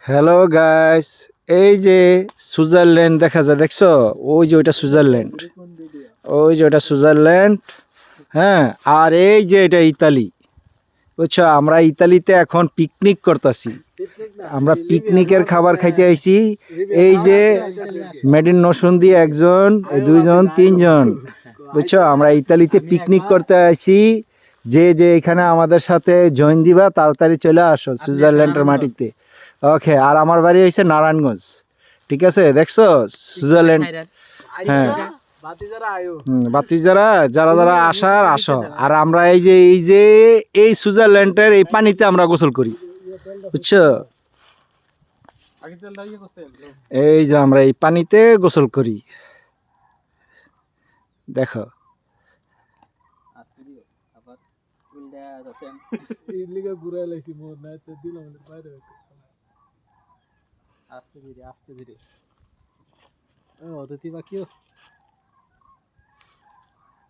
Hello guys, এই যে Switzerland দেখা যায়, দেখছো? ওই যে ওইটা সুইজারল্যান্ড, ওই যে ওটা সুইজারল্যান্ড। হ্যাঁ, আর এই যে এটা ইতালি, বুঝছো? আমরা ইতালিতে এখন পিকনিক করতেছি। আমরা পিকনিকের খাবার খাইতে আইছি। এই যে মেডিন নসুন্দি একজন, এই দুইজন তিনজন, বুঝছো? আমরা ইতালিতে পিকনিক করতে আইছি। যে যে এখানে আমাদের সাথে জয়েন দিবা তাড়াতাড়ি চলে আসো সুইজারল্যান্ডের মাটিতে। ওকে, আর আমার বাড়ি হয়েছে নারায়ণগঞ্জ। ঠিক আছে, দেখছো সুইজারল্যান্ড? হ্যাঁ, বাতি যারা যারা যারা আসার আসো। আর আমরা এই যে এই সুইজারল্যান্ডের এই পানিতে আমরা গোসল করি, বুঝছো? এই যে আমরা এই পানিতে গোসল করি, দেখো। আস্তে ধীরে আস্তে ধীরে অতিথি বাকিও